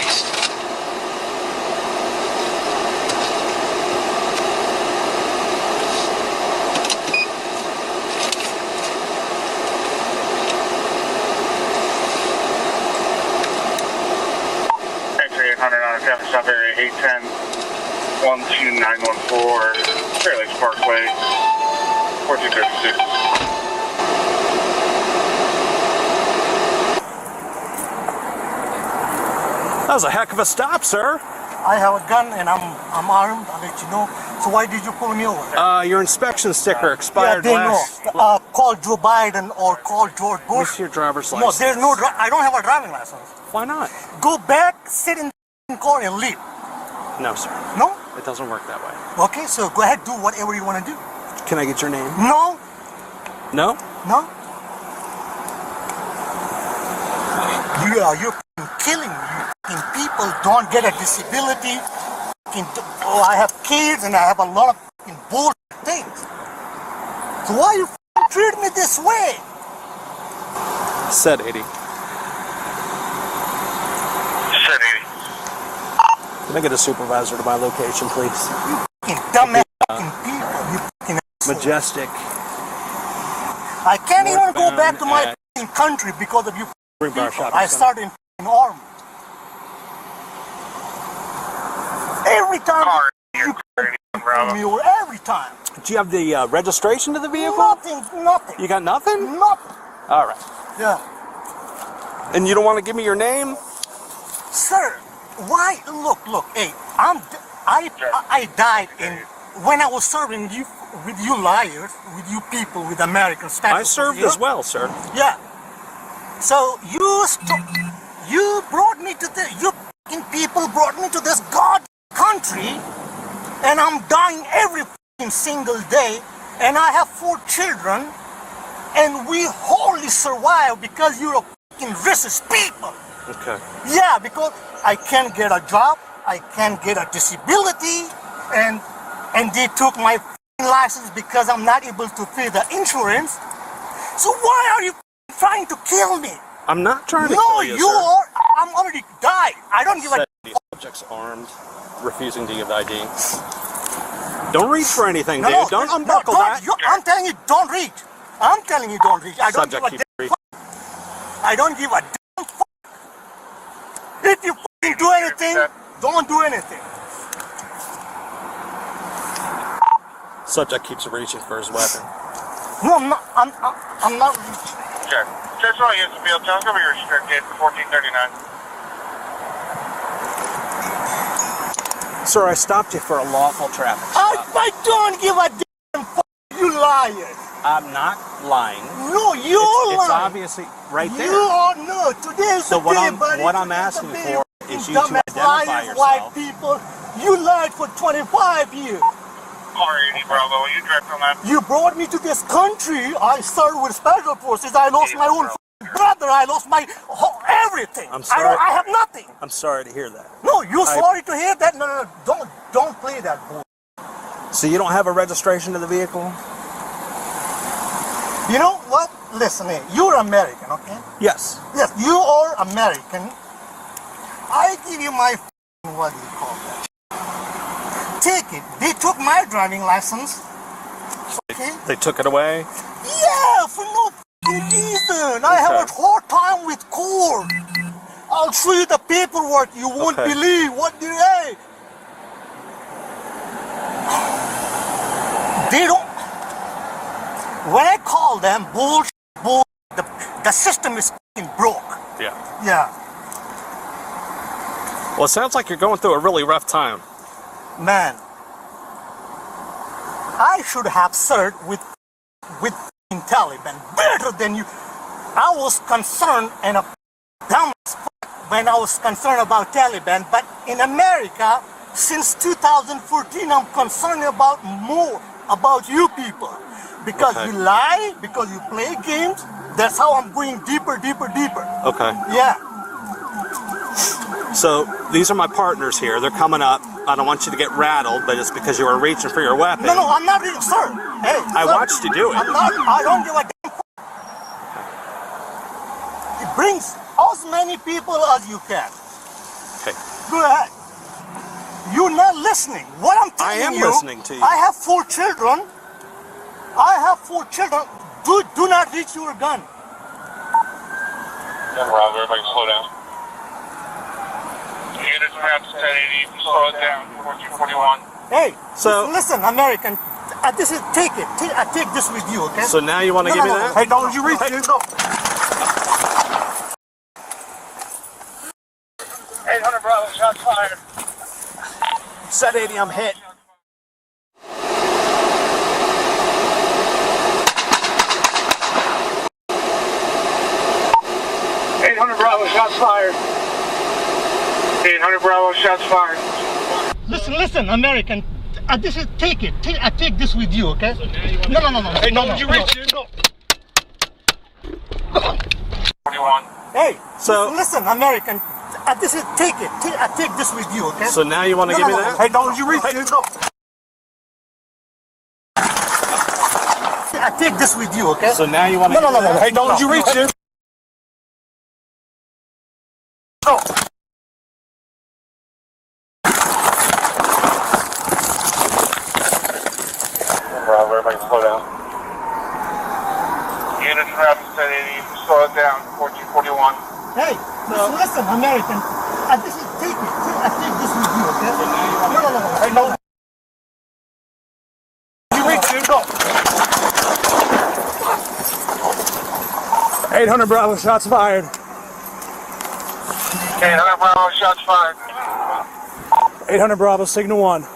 Christ. X-ray 800 on a traffic stop area 810 12914 Fairfax Parkway 1436. That was a heck of a stop, sir. I have a gun and I'm armed, I'll let you know. So why did you pull me over? Your inspection sticker expired yeah, they last... know. Call Joe Biden or call George Bush. What's your driver's No, license? there's no, I don't have a driving license. Why not? Go back, sit in the car and leave. No, sir. No? It doesn't work that way. Okay, so go ahead, do whatever you want to do. Can I get your name? No? No? No? You're killing me. People don't get a disability. I have kids and I have a lot of bullshit things. So why you treat me this way? Said 80. Said 80. Can I get a supervisor to my location, please? You dumbass people. You fucking asshole. Majestic. I can't even go back to my country because of you Greenbriar people. Town I Center. started in army. Every time you pull me over, every time. Do you have the registration to the vehicle? Nothing. You got nothing? Nothing. All right. Yeah. And you don't want to give me your name? Sir, why? Look. Hey, I died when I was serving you with you liars, with you people, with Americans. I served as well, sir. Yeah. So you brought me to you fucking people brought me to this god country, and I'm dying every fucking single day, and I have 4 children, and we wholly survive because you're a fucking racist people. Okay. Yeah, because I can't get a job, I can't get a disability, and they took my license because I'm not able to pay the insurance. So why are you trying to kill me? I'm not trying to no, kill you, you sir. are. I'm already died. I don't give a. The subject's armed, refusing to give ID. Don't reach for anything, No, dude. Don't unbuckle that. I'm telling you, don't reach. I'm telling you, don't reach. I don't Subject give a keeps damn reaching. fuck. I don't give a damn fuck. If you fucking do anything, don't do anything. Subject keeps reaching for his weapon. No, I'm not. I'm not reaching. Okay. Just want to use the field. Tell us over your restricted 1439. Sir, I stopped you for a lawful traffic stop. I don't give a damn fuck. You liars. I'm not lying. No, you're lying. It's obviously right there. You are no. Today's So the what day, I'm buddy. what I'm Today's asking the day. for is you to Dumbass identify liars, white yourself. people. You lied for 25 years. R80 Bravo, you direct on that? You brought me to this country. I served with special forces. I lost my own brother. I lost my everything. I'm sorry. I have nothing. I'm sorry to hear that. No, you're sorry to hear that. No. Don't play that bull. So you don't have a registration to the vehicle? You know what? Listen, here. You're American, okay? Yes. Yes, you are American. I give you my what do you call that? Take it. They took my driving license. Okay? They took it away? Yeah, for no reason. I have a hard time with court. I'll show you the paperwork. You won't believe what they say. They don't. When I call them bullshit, the system is fucking broke. Yeah. Yeah. Well, it sounds like you're going through a really rough time. Man, I should have served with Taliban better than you. I was concerned and a dumb when I was concerned about Taliban, but in America, since 2014, I'm concerned about more about you people. Because you lie, because you play games, that's how I'm going deeper. Okay. Yeah. So these are my partners here. They're coming up. I don't want you to get rattled, but it's because you were reaching for your weapon. No, I'm not reading, sir. Hey, I watched you do it. I don't give a damn. It brings as many people as you can. Okay. Go ahead. You're not listening. What I'm telling you. I am listening to you. I have 4 children. Do not reach your gun. Rob, everybody slow down. Units perhaps 1080, slow it down, 1441. Hey, So- listen, American. This is take it. I take this with you, okay? So now you want to give me that? Hey, don't you reach it? No. 800 Bravo, shots fired. Set 80, I'm hit. Bravo, shots fired. 800 Bravo, shots fired. Listen, American. This is take it. I take this with you, okay? No. Hey, don't you reach it? No. 41. Hey, So- listen, American. This is take it. I take this with you, okay? So now you want to give me that? Hey, don't you reach it? No. I take this with you, okay? So now you want to No. Hey, don't you reach it? No. Bravo, everybody slow down. Units perhaps 1080, slow it down, 1441. Hey, listen, American. This is take it. I take this with you, okay? No. Hey, no. You reach it? No. 800 Bravo, shots fired. 800 Bravo, shots fired. 800 Bravo, signal 1.